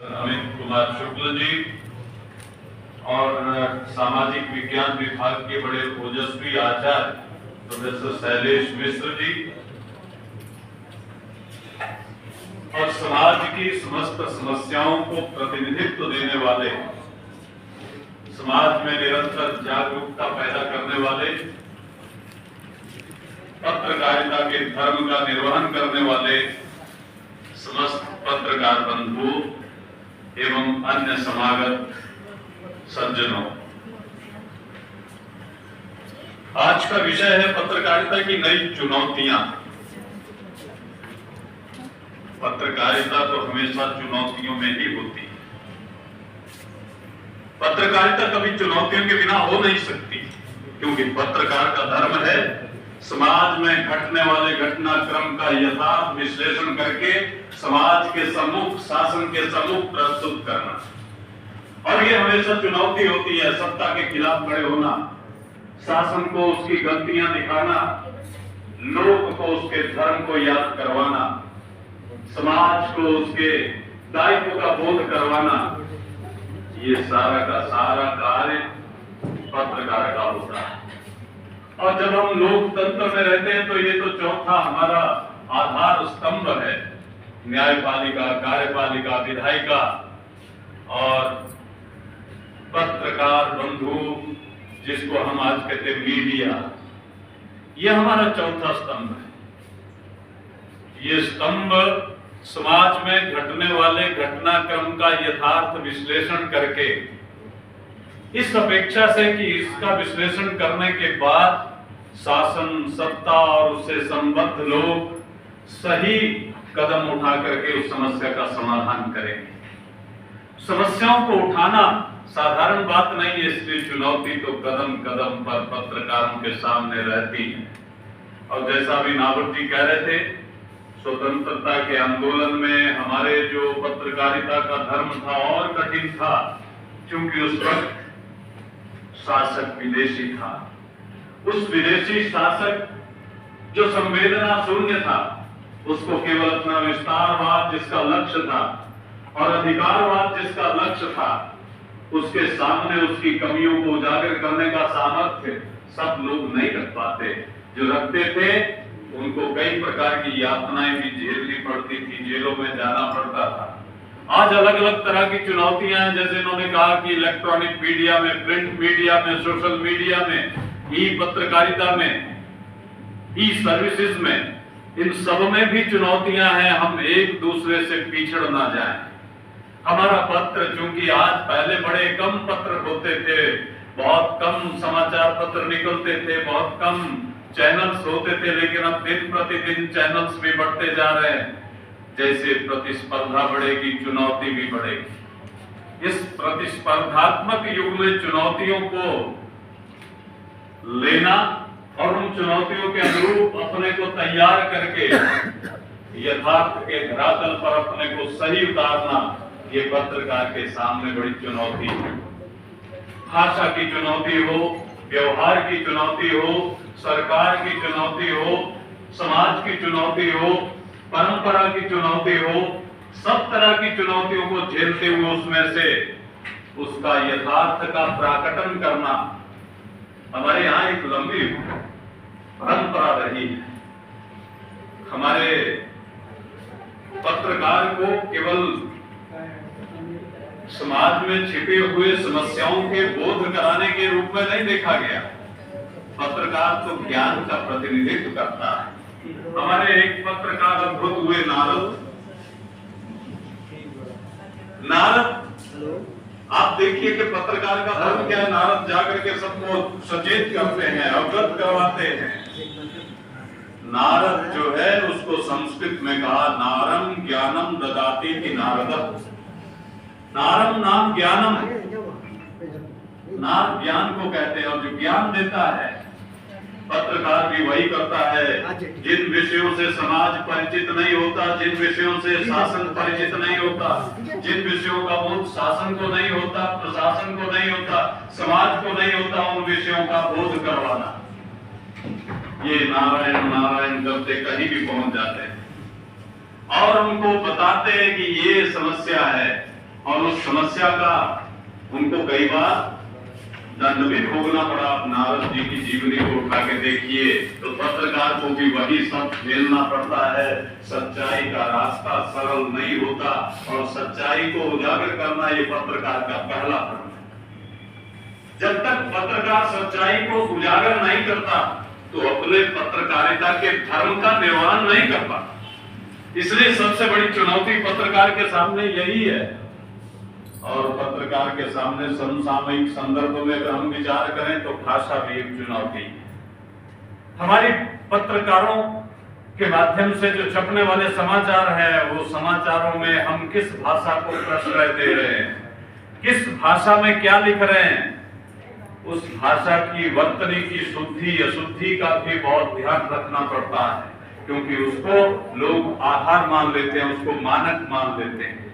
अमित कुमार शुक्ल जी और सामाजिक विज्ञान विभाग के बड़े ओजस्वी आचार्य प्रोफेसर शैलेश मिश्र जी और समाज की समस्त समस्याओं को प्रतिनिधित्व देने वाले, समाज में निरंतर जागरूकता पैदा करने वाले, पत्रकारिता के धर्म का निर्वहन करने वाले समस्त पत्रकार बंधु एवं अन्य समागत सज्जनों, आज का विषय है पत्रकारिता की नई चुनौतियां। पत्रकारिता तो हमेशा चुनौतियों में ही होती है। पत्रकारिता कभी चुनौतियों के बिना हो नहीं सकती, क्योंकि पत्रकार का धर्म है समाज में घटने वाले घटनाक्रम का यथार्थ विश्लेषण करके समाज के सम्मुख, शासन के सम्मुख प्रस्तुत करना। और ये हमेशा चुनौती होती है, सत्ता के खिलाफ खड़े होना, शासन को उसकी गलतियां दिखाना, लोग को उसके धर्म को याद करवाना, समाज को उसके दायित्व का बोध करवाना। ये सारा का सारा कार्य पत्रकार का होता है। और जब हम लोकतंत्र में रहते हैं तो ये तो चौथा हमारा आधार स्तंभ है, न्यायपालिका, कार्यपालिका, विधायिका और पत्रकार बंधु, जिसको हम आज कहते हैं मीडिया, ये हमारा चौथा स्तंभ है। ये स्तंभ समाज में घटने वाले घटनाक्रम का यथार्थ विश्लेषण करके, इस अपेक्षा से कि इसका विश्लेषण करने के बाद शासन, सत्ता और उससे संबद्ध लोग सही कदम उठा करके उस समस्या का समाधान करेंगे। समस्याओं को उठाना साधारण बात नहीं है, इसलिए चुनौती तो कदम कदम पर पत्रकारों के सामने रहती है। और जैसा भी नावड़ जी कह रहे थे, स्वतंत्रता के आंदोलन में हमारे जो पत्रकारिता का धर्म था और कठिन था, क्योंकि उस वक्त शासक विदेशी था। उस विदेशी शासक जो संवेदना शून्य था, उसको केवल अपना विस्तारवाद जिसका लक्ष्य था और अधिकारवाद जिसका लक्ष्य था, उसके सामने उसकी कमियों को उजागर करने का सामर्थ्य सब लोग नहीं रख पाते। जो रखते थे उनको कई प्रकार की यातनाएं भी झेलनी पड़ती थी, जेलों में जाना पड़ता था। आज अलग अलग तरह की चुनौतियां हैं, जैसे इन्होंने कहा कि इलेक्ट्रॉनिक मीडिया में, प्रिंट मीडिया में, सोशल मीडिया में, ई पत्रकारिता में, ई सर्विसेज में, इन सब में भी चुनौतियां हैं। हम एक दूसरे से पिछड़ ना जाएं। हमारा पत्र, चूंकि आज पहले बड़े कम पत्र होते थे, बहुत कम समाचार पत्र निकलते थे, बहुत कम चैनल्स होते थे, लेकिन अब दिन प्रतिदिन चैनल्स भी बढ़ते जा रहे हैं। जैसे प्रतिस्पर्धा बढ़ेगी, चुनौती भी बढ़ेगी। इस प्रतिस्पर्धात्मक युग में चुनौतियों को लेना और उन चुनौतियों के अनुरूप अपने को तैयार करके यथार्थ के धरातल पर अपने को सही उतारना, ये पत्रकार के सामने बड़ी चुनौती है। भाषा की चुनौती हो, व्यवहार की चुनौती हो, सरकार की चुनौती हो, समाज की चुनौती हो, परंपरा की चुनौती हो, सब तरह की चुनौतियों को झेलते हुए उसमें से उसका यथार्थ का प्राकटन करना हमारे यहाँ एक लंबी परंपरा रही है। हमारे पत्रकार को केवल समाज में छिपे हुए समस्याओं के बोध कराने के रूप में नहीं देखा गया। पत्रकार तो ज्ञान का प्रतिनिधित्व करता है। हमारे एक पत्रकार अद्भुत हुए, नारद। आप देखिए कि पत्रकार का धर्म क्या है। नारद जाकर के सबको सचेत करते हैं, अवगत करवाते हैं। नारद जो है उसको संस्कृत में कहा नारम ज्ञानम ददाति इति नारदः। नारम नाम ज्ञानम, नाम ज्ञान को कहते हैं, और जो ज्ञान देता है पत्रकार भी वही करता है। जिन विषयों से समाज परिचित नहीं होता, जिन विषयों से शासन परिचित नहीं होता, जिन विषयों का बोध शासन को नहीं होता, प्रशासन को नहीं होता, समाज को नहीं होता, उन विषयों का बोध करवाना। ये नारायण नारायण करते कहीं भी पहुंच जाते हैं और उनको बताते हैं कि ये समस्या है, और उस समस्या का उनको कई बार दंड भी भोगना पड़ा। नारद जी की जीवनी को उठा के देखिए तो पत्रकार को भी वही सब झेलना पड़ता है। सच्चाई का रास्ता सरल नहीं होता और सच्चाई को उजागर करना ये पत्रकार का पहला धर्म है। जब तक पत्रकार सच्चाई को उजागर नहीं करता तो अपने पत्रकारिता के धर्म का निर्वहन नहीं कर पाता। इसलिए सबसे बड़ी चुनौती पत्रकार के सामने यही है। और पत्रकार के सामने समसामयिक संदर्भ में अगर हम विचार करें तो भाषा भी एक चुनौती है। हमारी पत्रकारों के माध्यम से जो छपने वाले समाचार है, वो समाचारों में हम किस भाषा को प्रश्रय दे रहे हैं, किस भाषा में क्या लिख रहे हैं, उस भाषा की वर्तनी की शुद्धि अशुद्धि का भी बहुत ध्यान रखना पड़ता है, क्योंकि उसको लोग आधार मान लेते हैं, उसको मानक मान लेते हैं।